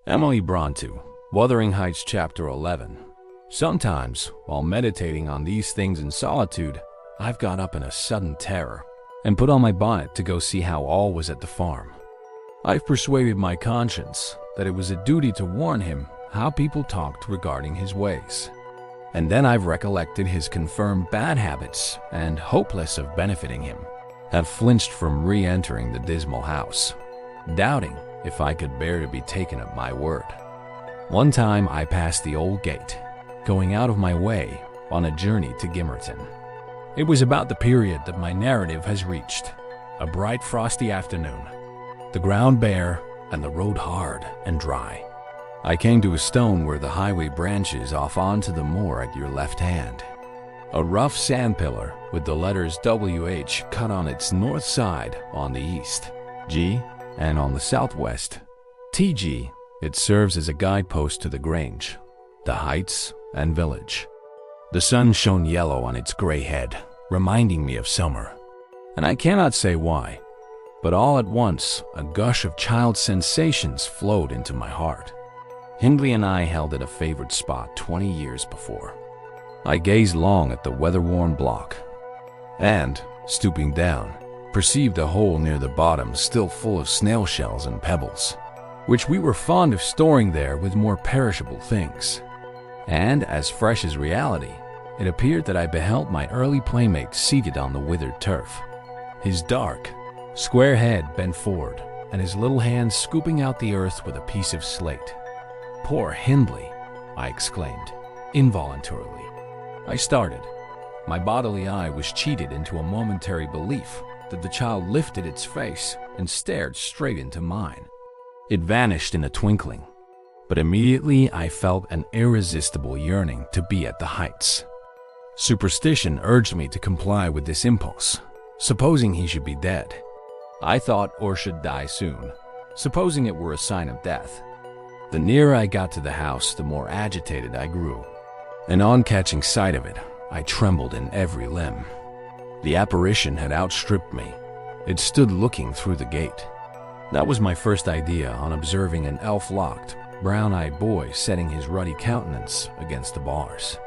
Emily Brontë, Wuthering Heights, Chapter 11. Sometimes, while meditating on these things in solitude, I've got up in a sudden terror and put on my bonnet to go see how all was at the farm. I've persuaded my conscience that it was a duty to warn him how people talked regarding his ways. And then I've recollected his confirmed bad habits and, hopeless of benefiting him, have flinched from re-entering the dismal house, doubting if I could bear to be taken at my word. One time I passed the old gate, going out of my way on a journey to Gimmerton. It was about the period that my narrative has reached, a bright frosty afternoon, the ground bare and the road hard and dry. I came to a stone where the highway branches off onto the moor at your left hand. A rough sand pillar with the letters WH cut on its north side on the east, G, and on the southwest, TG. It serves as a guidepost to the Grange, the heights, and village. The sun shone yellow on its gray head, reminding me of summer. And I cannot say why, but all at once a gush of child sensations flowed into my heart. Hindley and I held at a favored spot 20 years before. I gazed long at the weather-worn block, and, stooping down, perceived a hole near the bottom still full of snail shells and pebbles, which we were fond of storing there with more perishable things. And, as fresh as reality, it appeared that I beheld my early playmate seated on the withered turf, his dark, square head bent forward, and his little hand scooping out the earth with a piece of slate. "Poor Hindley!" I exclaimed, involuntarily. I started. My bodily eye was cheated into a momentary belief that the child lifted its face and stared straight into mine. It vanished in a twinkling, but immediately I felt an irresistible yearning to be at the heights. Superstition urged me to comply with this impulse, supposing he should be dead. I thought or should die soon, supposing it were a sign of death. The nearer I got to the house, the more agitated I grew, and on catching sight of it, I trembled in every limb. The apparition had outstripped me. It stood looking through the gate. That was my first idea on observing an elf-locked, brown-eyed boy setting his ruddy countenance against the bars.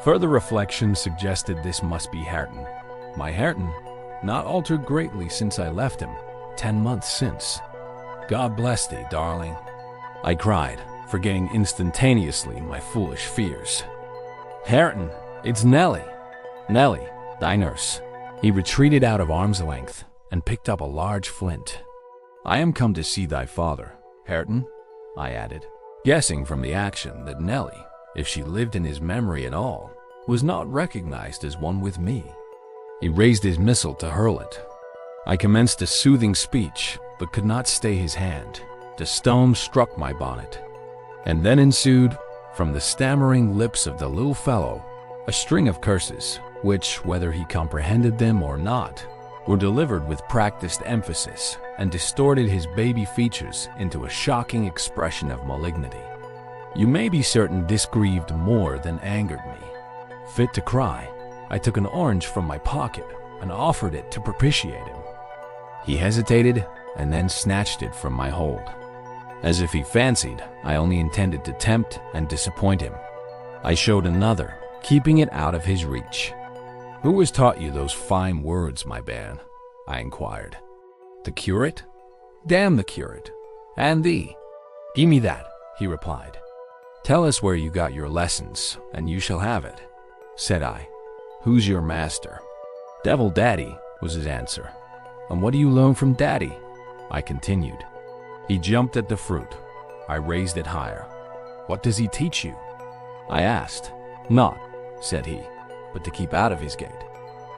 Further reflection suggested this must be Hareton. My Hareton, not altered greatly since I left him, 10 months since. "God bless thee, darling," I cried, forgetting instantaneously my foolish fears. "Hareton, it's Nellie. Nellie, thy nurse." He retreated out of arm's length and picked up a large flint. "I am come to see thy father, Hareton," I added, guessing from the action that Nellie, if she lived in his memory at all, was not recognized as one with me. He raised his missile to hurl it. I commenced a soothing speech, but could not stay his hand. The stone struck my bonnet, and then ensued, from the stammering lips of the little fellow, a string of curses, which, whether he comprehended them or not, were delivered with practiced emphasis and distorted his baby features into a shocking expression of malignity. You may be certain this grieved more than angered me. Fit to cry, I took an orange from my pocket and offered it to propitiate him. He hesitated and then snatched it from my hold, as if he fancied I only intended to tempt and disappoint him. I showed another, keeping it out of his reach. "Who has taught you those fine words, my bairn?" I inquired. "The curate?" "Damn the curate. And thee." "Give me that," he replied. "Tell us where you got your lessons, and you shall have it," said I. "Who's your master?" "Devil Daddy," was his answer. "And what do you learn from Daddy?" I continued. He jumped at the fruit. I raised it higher. "What does he teach you?" I asked. "Naught," said he, "but to keep out of his gate.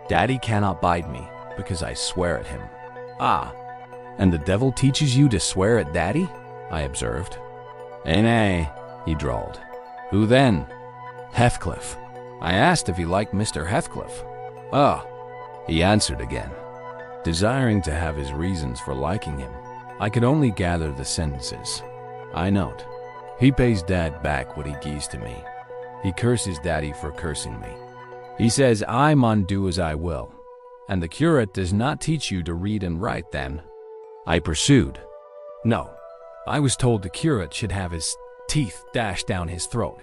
Daddy cannot bide me, because I swear at him." "Ah, and the devil teaches you to swear at Daddy?" I observed. "Nay," he drawled. "Who then?" "Heathcliff." I asked if he liked Mr. Heathcliff. "Ah," he answered again. Desiring to have his reasons for liking him, I could only gather the sentences. I note, he pays Dad back what he gives to me. He curses Daddy for cursing me. He says I mun do as I will. And the curate does not teach you to read and write then? I pursued. No, I was told the curate should have his teeth dashed down his throat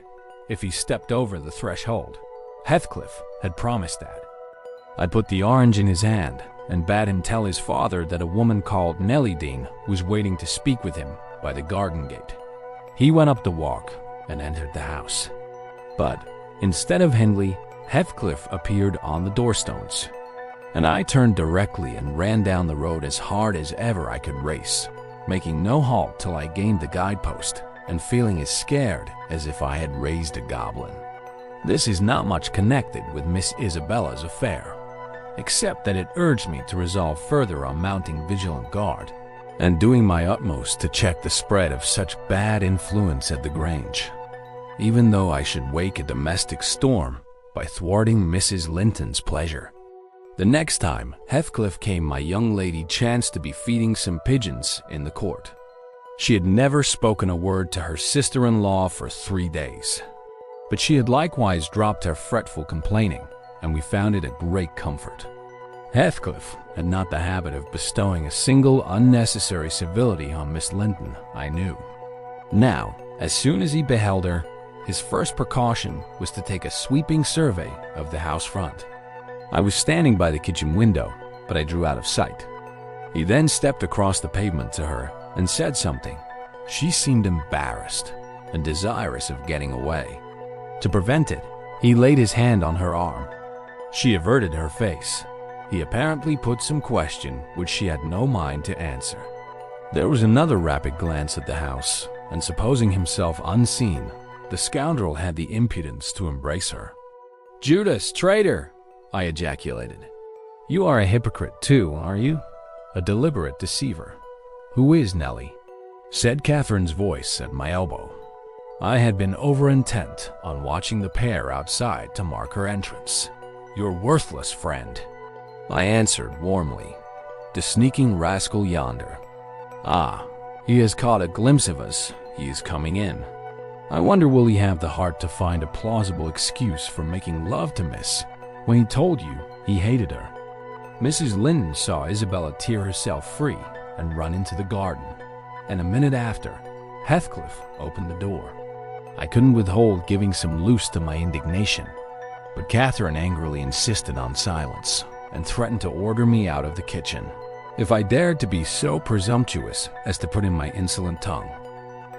if he stepped over the threshold. Heathcliff had promised that. I put the orange in his hand and bade him tell his father that a woman called Nellie Dean was waiting to speak with him by the garden gate. He went up the walk and entered the house. But instead of Hindley, Heathcliff appeared on the doorstones, and I turned directly and ran down the road as hard as ever I could race, making no halt till I gained the guidepost and feeling as scared as if I had raised a goblin. This is not much connected with Miss Isabella's affair, except that it urged me to resolve further on mounting vigilant guard and doing my utmost to check the spread of such bad influence at the Grange, even though I should wake a domestic storm by thwarting Mrs. Linton's pleasure. The next time Heathcliff came, my young lady chanced to be feeding some pigeons in the court. She had never spoken a word to her sister-in-law for 3 days, but she had likewise dropped her fretful complaining, and we found it a great comfort. Heathcliff had not the habit of bestowing a single unnecessary civility on Miss Linton, I knew. Now, as soon as he beheld her, his first precaution was to take a sweeping survey of the house front. I was standing by the kitchen window, but I drew out of sight. He then stepped across the pavement to her and said something. She seemed embarrassed and desirous of getting away. To prevent it, he laid his hand on her arm. She averted her face. He apparently put some question which she had no mind to answer. There was another rapid glance at the house, and supposing himself unseen, the scoundrel had the impudence to embrace her. "Judas, traitor!" I ejaculated. "You are a hypocrite too, are you? A deliberate deceiver. Who is Nellie?" said Catherine's voice at my elbow. I had been over-intent on watching the pair outside to mark her entrance. "Your worthless friend," I answered warmly. "The sneaking rascal yonder. Ah, he has caught a glimpse of us. He is coming in. I wonder will he have the heart to find a plausible excuse for making love to Miss when he told you he hated her." Mrs. Linton saw Isabella tear herself free and run into the garden, and a minute after, Heathcliff opened the door. I couldn't withhold giving some loose to my indignation, but Catherine angrily insisted on silence and threatened to order me out of the kitchen if I dared to be so presumptuous as to put in my insolent tongue.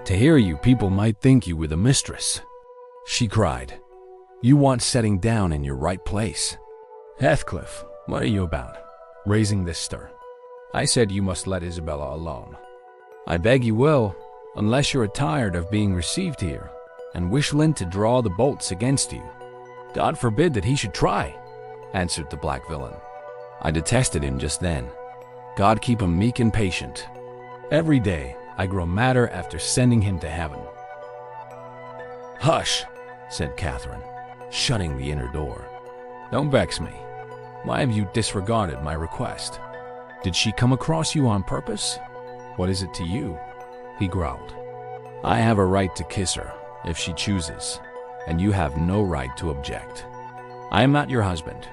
"To hear you, people might think you were the mistress," she cried. "You want setting down in your right place. Heathcliff, what are you about, raising this stir? I said you must let Isabella alone." "I beg you will, unless you are tired of being received here and wish Lynn to draw the bolts against you." "God forbid that he should try," answered the black villain. I detested him just then. God keep him meek and patient. Every day I grow madder after sending him to heaven. "Hush," said Catherine, shutting the inner door. "Don't vex me. Why have you disregarded my request? Did she come across you on purpose? What is it to you?" he growled. "I have a right to kiss her if she chooses, and you have no right to object. I am not your husband.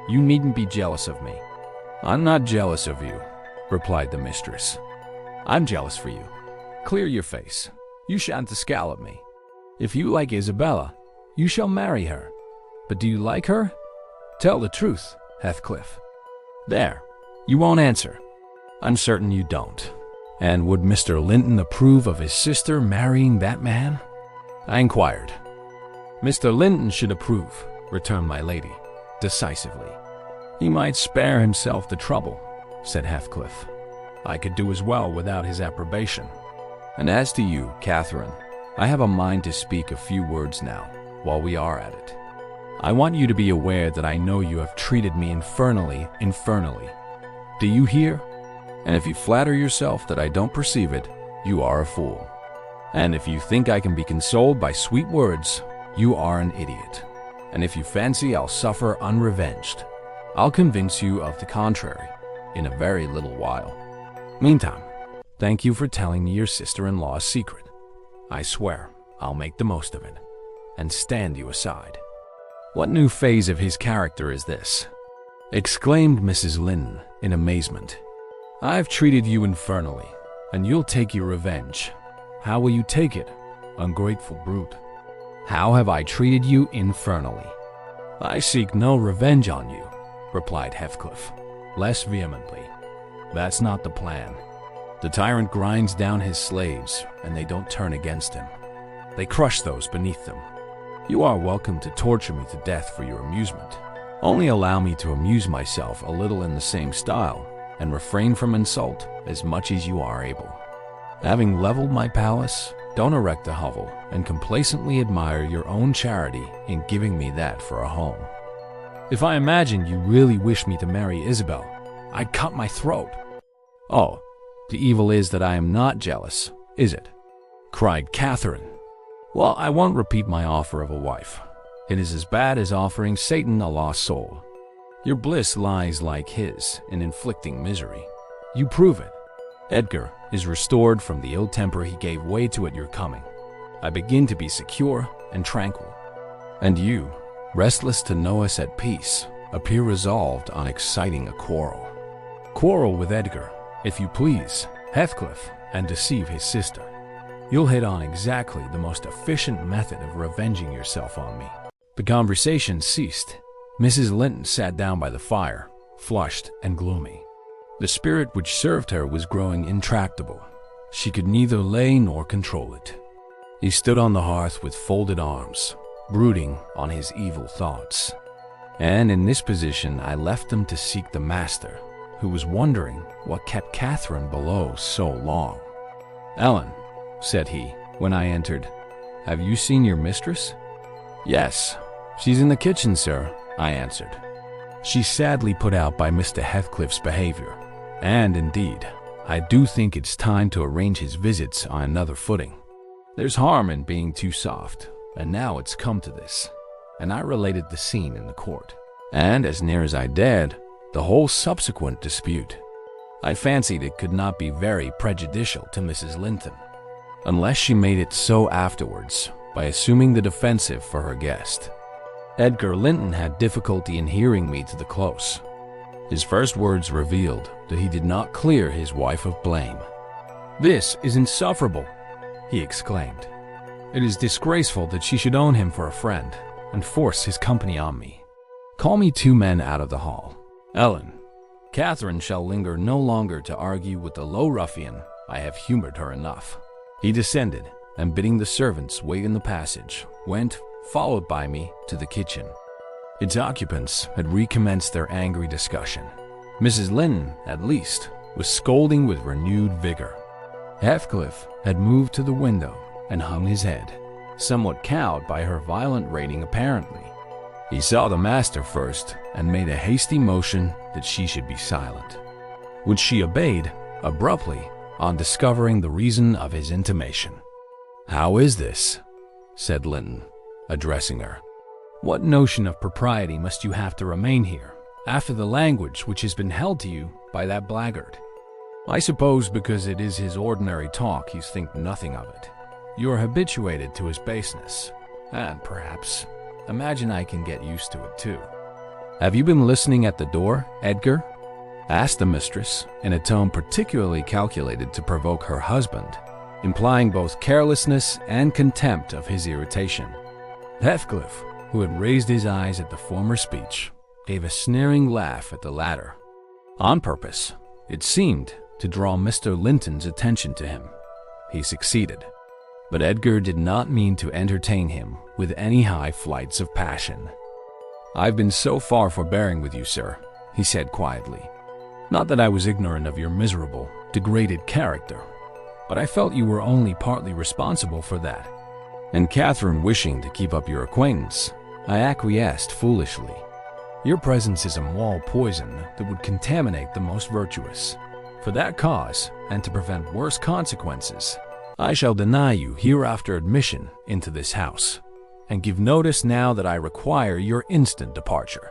You needn't be jealous of me." "I'm not jealous of you," replied the mistress. "I'm jealous for you. Clear your face. You shan't scowl at me. If you like Isabella, you shall marry her. But do you like her? Tell the truth, Heathcliff. There, you won't answer. I'm certain you don't. And would Mr. Linton approve of his sister marrying that man?" I inquired. "Mr. Linton should approve," returned my lady, decisively. "He might spare himself the trouble," said Heathcliff. "I could do as well without his approbation. And as to you, Catherine, I have a mind to speak a few words now, while we are at it. I want you to be aware that I know you have treated me infernally. Do you hear? And if you flatter yourself that I don't perceive it, you are a fool. And if you think I can be consoled by sweet words, you are an idiot. And if you fancy I'll suffer unrevenged, I'll convince you of the contrary in a very little while. Meantime, thank you for telling me your sister-in-law's secret. I swear I'll make the most of it and stand you aside." "What new phase of his character is this?" exclaimed Mrs. Linton in amazement. "I've treated you infernally, and you'll take your revenge. How will you take it, ungrateful brute? How have I treated you infernally?" "I seek no revenge on you," replied Heathcliff, less vehemently. "That's not the plan. The tyrant grinds down his slaves, and they don't turn against him. They crush those beneath them. You are welcome to torture me to death for your amusement. Only allow me to amuse myself a little in the same style, and refrain from insult as much as you are able. Having leveled my palace, don't erect a hovel and complacently admire your own charity in giving me that for a home. If I imagined you really wish me to marry Isabel, I'd cut my throat." "Oh, the evil is that I am not jealous, is it?" cried Catherine. "Well, I won't repeat my offer of a wife. It is as bad as offering Satan a lost soul. Your bliss lies like his in inflicting misery. You prove it. Edgar is restored from the ill temper he gave way to at your coming. I begin to be secure and tranquil. And you, restless to know us at peace, appear resolved on exciting a quarrel. Quarrel with Edgar, if you please, Heathcliff, and deceive his sister. You'll hit on exactly the most efficient method of revenging yourself on me." The conversation ceased. Mrs. Linton sat down by the fire, flushed and gloomy. The spirit which served her was growing intractable. She could neither lay nor control it. He stood on the hearth with folded arms, brooding on his evil thoughts. And in this position I left him to seek the master, who was wondering what kept Catherine below so long. "Ellen," said he, when I entered, "have you seen your mistress?" "Yes, she's in the kitchen, sir," I answered. "She's sadly put out by Mr. Heathcliff's behavior, and indeed, I do think it's time to arrange his visits on another footing. There's harm in being too soft, and now it's come to this." And I related the scene in the court, and as near as I dared, the whole subsequent dispute. I fancied it could not be very prejudicial to Mrs. Linton, unless she made it so afterwards by assuming the defensive for her guest. Edgar Linton had difficulty in hearing me to the close. His first words revealed that he did not clear his wife of blame. "This is insufferable," he exclaimed. "It is disgraceful that she should own him for a friend and force his company on me. Call me 2 men out of the hall. Ellen, Catherine shall linger no longer to argue with the low ruffian. I have humored her enough." He descended, and bidding the servants wait in the passage, went, followed by me, to the kitchen. Its occupants had recommenced their angry discussion. Mrs. Linton, at least, was scolding with renewed vigor. Heathcliff had moved to the window and hung his head, somewhat cowed by her violent rating apparently. He saw the master first and made a hasty motion that she should be silent, which she obeyed abruptly on discovering the reason of his intimation. "How is this?" said Linton, addressing her. "What notion of propriety must you have to remain here, after the language which has been held to you by that blackguard? I suppose because it is his ordinary talk you think nothing of it. You are habituated to his baseness, and perhaps imagine I can get used to it too." "Have you been listening at the door, Edgar?" asked the mistress, in a tone particularly calculated to provoke her husband, implying both carelessness and contempt of his irritation. Heathcliff, who had raised his eyes at the former speech, gave a sneering laugh at the latter, on purpose, it seemed, to draw Mr. Linton's attention to him. He succeeded, but Edgar did not mean to entertain him with any high flights of passion. "I've been so far forbearing with you, sir," he said quietly. "Not that I was ignorant of your miserable, degraded character, but I felt you were only partly responsible for that. And Catherine wishing to keep up your acquaintance, I acquiesced foolishly. Your presence is a moral poison that would contaminate the most virtuous. For that cause, and to prevent worse consequences, I shall deny you hereafter admission into this house, and give notice now that I require your instant departure.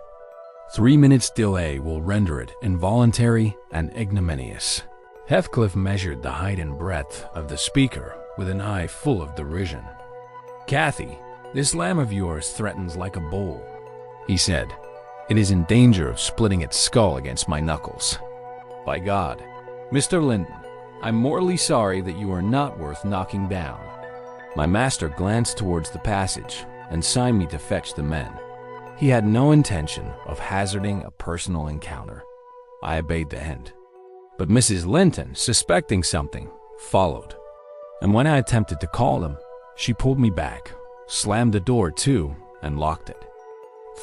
3 minutes' delay will render it involuntary and ignominious." Heathcliff measured the height and breadth of the speaker with an eye full of derision. "Cathy, this lamb of yours threatens like a bull," he said. "It is in danger of splitting its skull against my knuckles. By God, Mr. Linton, I'm mortally sorry that you are not worth knocking down." My master glanced towards the passage and signed me to fetch the men. He had no intention of hazarding a personal encounter. I obeyed the hint. But Mrs. Linton, suspecting something, followed. And when I attempted to call them, she pulled me back, slammed the door to, and locked it.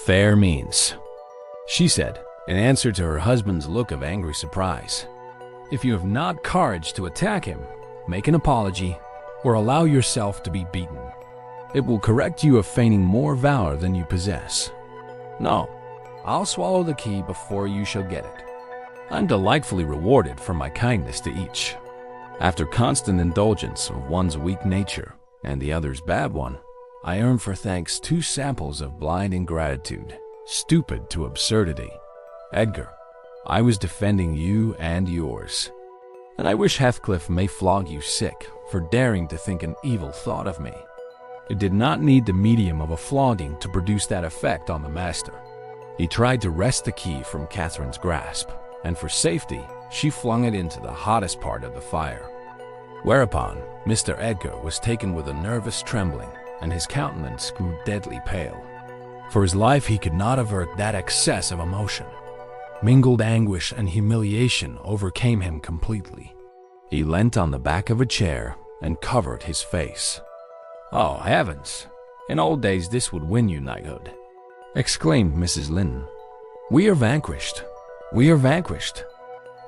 "Fair means," she said, in answer to her husband's look of angry surprise. "If you have not courage to attack him, make an apology, or allow yourself to be beaten. It will correct you of feigning more valor than you possess. No, I'll swallow the key before you shall get it. I'm delightfully rewarded for my kindness to each. After constant indulgence of one's weak nature and the other's bad one, I earn for thanks 2 samples of blind ingratitude, stupid to absurdity. Edgar, I was defending you and yours, and I wish Heathcliff may flog you sick for daring to think an evil thought of me." It did not need the medium of a flogging to produce that effect on the master. He tried to wrest the key from Catherine's grasp, and for safety, she flung it into the hottest part of the fire. Whereupon, Mr. Edgar was taken with a nervous trembling, and his countenance grew deadly pale. For his life he could not avert that excess of emotion. Mingled anguish and humiliation overcame him completely. He leant on the back of a chair and covered his face. "Oh, heavens! In old days this would win you knighthood," exclaimed Mrs. Linton. "We are vanquished. We are vanquished.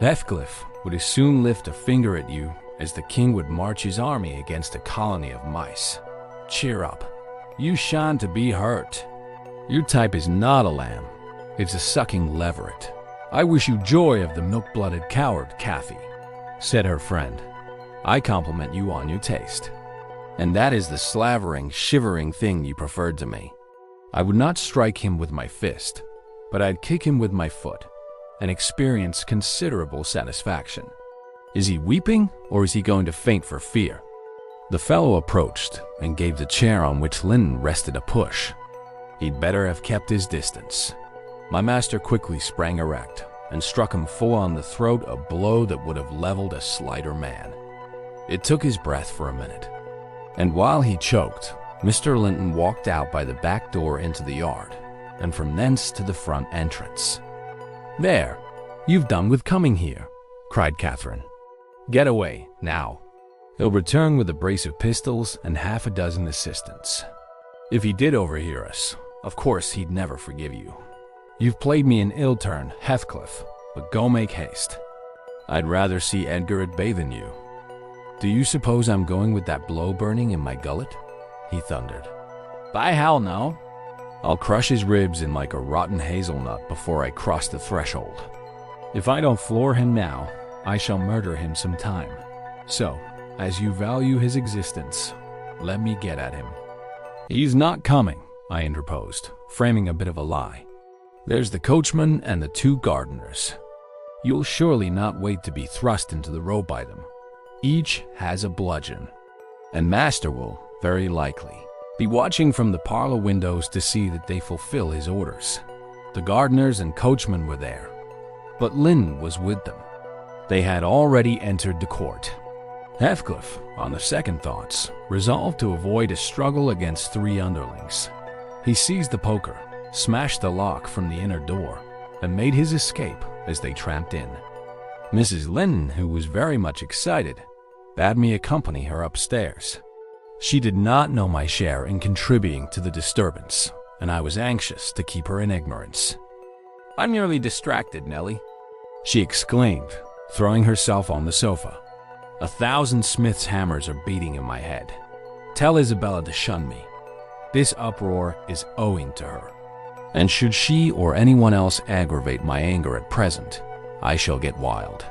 Heathcliff would as soon lift a finger at you as the king would march his army against a colony of mice. Cheer up. You shan't to be hurt. Your type is not a lamb. It's a sucking leveret. I wish you joy of the milk-blooded coward, Cathy," said her friend. "I compliment you on your taste. And that is the slavering, shivering thing you preferred to me. I would not strike him with my fist, but I'd kick him with my foot, and experience considerable satisfaction. Is he weeping, or is he going to faint for fear?" The fellow approached and gave the chair on which Linton rested a push. He'd better have kept his distance. My master quickly sprang erect and struck him full on the throat a blow that would have leveled a slighter man. It took his breath for a minute, and while he choked, Mr. Linton walked out by the back door into the yard, and from thence to the front entrance. "There, you've done with coming here," cried Catherine. "Get away, now. He'll return with a brace of pistols and half a dozen assistants. If he did overhear us, of course he'd never forgive you. You've played me an ill turn, Heathcliff, but go make haste. I'd rather see Edgar at bay than you. Do you suppose I'm going with that blow burning in my gullet?" he thundered. "By hell, no. I'll crush his ribs in like a rotten hazelnut before I cross the threshold. If I don't floor him now, I shall murder him some time. So, as you value his existence, let me get at him." "He's not coming," I interposed, framing a bit of a lie. "There's the coachman and the 2 gardeners. You'll surely not wait to be thrust into the road by them. Each has a bludgeon, and master will, very likely, be watching from the parlor windows to see that they fulfill his orders." The gardeners and coachman were there, but Linton was with them. They had already entered the court. Heathcliff, on the second thoughts, resolved to avoid a struggle against 3 underlings. He seized the poker, smashed the lock from the inner door, and made his escape as they tramped in. Mrs. Linton, who was very much excited, bade me accompany her upstairs. She did not know my share in contributing to the disturbance, and I was anxious to keep her in ignorance. "I'm nearly distracted, Nellie," she exclaimed, throwing herself on the sofa. "1,000 smith's hammers are beating in my head. Tell Isabella to shun me. This uproar is owing to her, and should she or anyone else aggravate my anger at present, I shall get wild.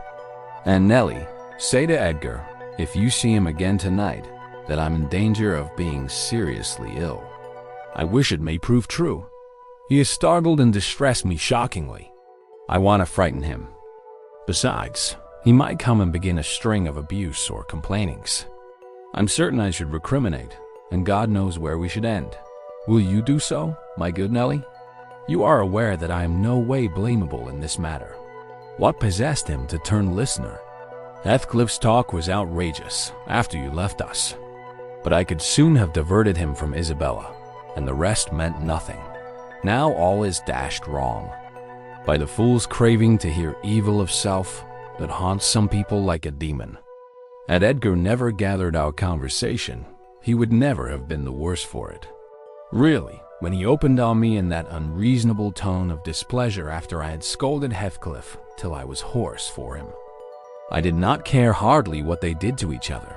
And Nellie, say to Edgar, if you see him again tonight, that I'm in danger of being seriously ill. I wish it may prove true. He has startled and distressed me shockingly. I want to frighten him. Besides, he might come and begin a string of abuse or complainings. I'm certain I should recriminate, and God knows where we should end. Will you do so, my good Nellie? You are aware that I am no way blamable in this matter. What possessed him to turn listener? Heathcliff's talk was outrageous after you left us, but I could soon have diverted him from Isabella, and the rest meant nothing. Now all is dashed wrong. By the fool's craving to hear evil of self that haunts some people like a demon. Had Edgar never gathered our conversation, he would never have been the worse for it. Really, when he opened on me in that unreasonable tone of displeasure after I had scolded Heathcliff till I was hoarse for him, I did not care hardly what they did to each other,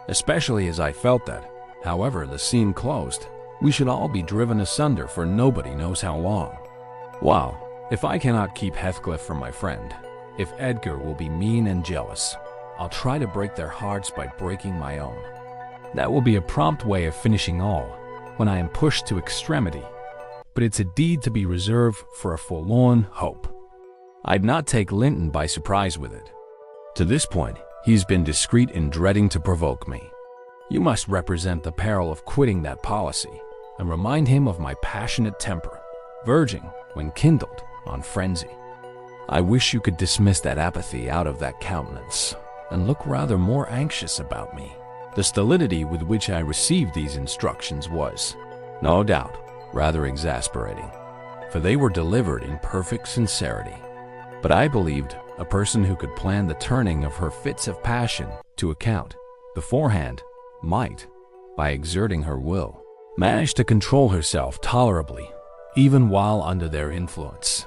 especially as I felt that, however the scene closed, we should all be driven asunder for nobody knows how long. While, if I cannot keep Heathcliff from my friend, if Edgar will be mean and jealous, I'll try to break their hearts by breaking my own. That will be a prompt way of finishing all, when I am pushed to extremity, but it's a deed to be reserved for a forlorn hope. I'd not take Linton by surprise with it. To this point, he's been discreet in dreading to provoke me. You must represent the peril of quitting that policy, and remind him of my passionate temper, verging, when kindled, on frenzy. I wish you could dismiss that apathy out of that countenance, and look rather more anxious about me. The stolidity with which I received these instructions was, no doubt, rather exasperating, for they were delivered in perfect sincerity. But I believed a person who could plan the turning of her fits of passion to account beforehand might, by exerting her will, manage to control herself tolerably, even while under their influence.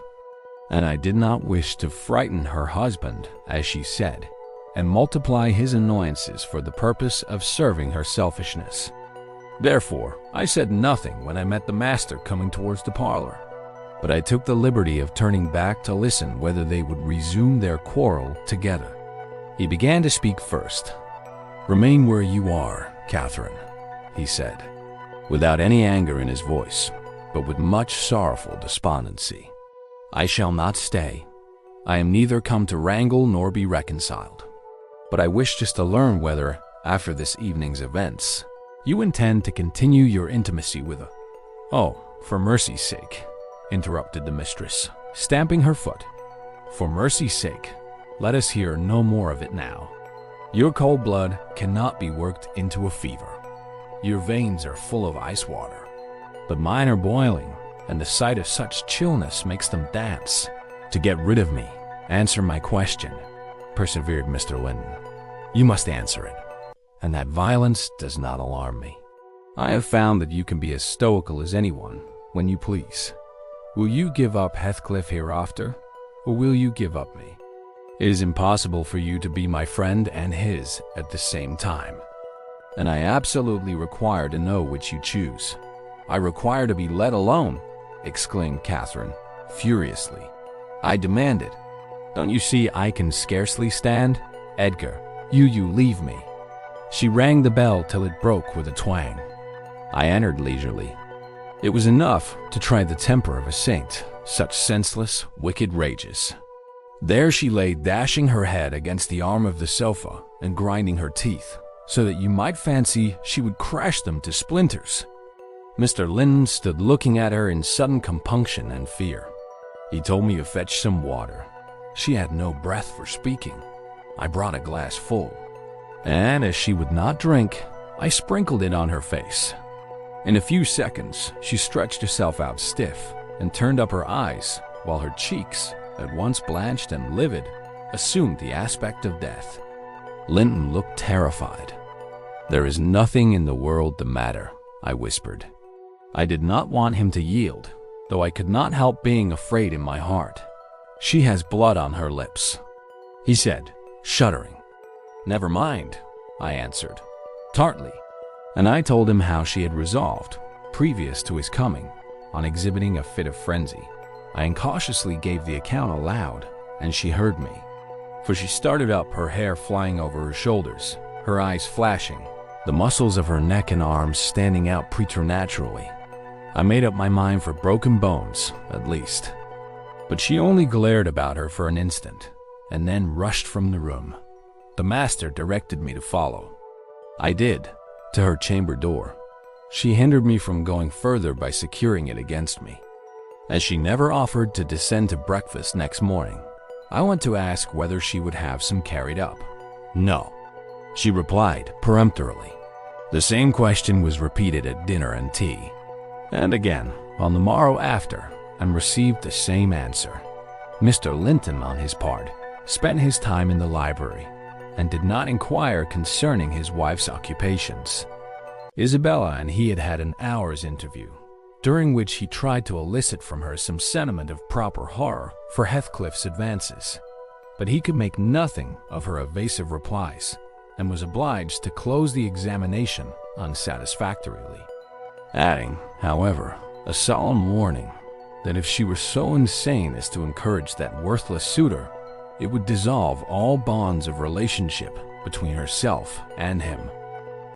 And I did not wish to frighten her husband, as she said, and multiply his annoyances for the purpose of serving her selfishness. Therefore, I said nothing when I met the master coming towards the parlor, but I took the liberty of turning back to listen whether they would resume their quarrel together. He began to speak first. "Remain where you are, Catherine," he said, without any anger in his voice, but with much sorrowful despondency. "I shall not stay. I am neither come to wrangle nor be reconciled. But I wish just to learn whether, after this evening's events, you intend to continue your intimacy with her." "Oh, for mercy's sake," interrupted the mistress, stamping her foot. "For mercy's sake, let us hear no more of it now. Your cold blood cannot be worked into a fever. Your veins are full of ice water, but mine are boiling, and the sight of such chillness makes them dance. To get rid of me, answer my question," persevered Mr. Linton. "You must answer it, and that violence does not alarm me. I have found that you can be as stoical as anyone when you please. Will you give up Heathcliff hereafter, or will you give up me? It is impossible for you to be my friend and his at the same time, and I absolutely require to know which you choose." "I require to be let alone," exclaimed Catherine, furiously. "I demand it. Don't you see I can scarcely stand? Edgar, you leave me." She rang the bell till it broke with a twang. I entered leisurely. It was enough to try the temper of a saint, such senseless, wicked rages. There she lay, dashing her head against the arm of the sofa and grinding her teeth, so that you might fancy she would crash them to splinters. Mr. Linton stood looking at her in sudden compunction and fear. He told me to fetch some water. She had no breath for speaking. I brought a glass full, and as she would not drink, I sprinkled it on her face. In a few seconds, she stretched herself out stiff and turned up her eyes, while her cheeks, at once blanched and livid, assumed the aspect of death. Linton looked terrified. "There is nothing in the world the matter," I whispered. I did not want him to yield, though I could not help being afraid in my heart. "She has blood on her lips," he said, shuddering. "Never mind," I answered, tartly, and I told him how she had resolved, previous to his coming, on exhibiting a fit of frenzy. I incautiously gave the account aloud, and she heard me, for she started up, her hair flying over her shoulders, her eyes flashing, the muscles of her neck and arms standing out preternaturally. I made up my mind for broken bones, at least. But she only glared about her for an instant, and then rushed from the room. The master directed me to follow. I did, to her chamber door. She hindered me from going further by securing it against me. As she never offered to descend to breakfast next morning, I went to ask whether she would have some carried up. "No," she replied peremptorily. The same question was repeated at dinner and tea, and again on the morrow after, and received the same answer. Mr. Linton, on his part, spent his time in the library and did not inquire concerning his wife's occupations. Isabella and he had had an hour's interview, during which he tried to elicit from her some sentiment of proper horror for Heathcliff's advances, but he could make nothing of her evasive replies, and was obliged to close the examination unsatisfactorily, adding, however, a solemn warning that if she were so insane as to encourage that worthless suitor, it would dissolve all bonds of relationship between herself and him.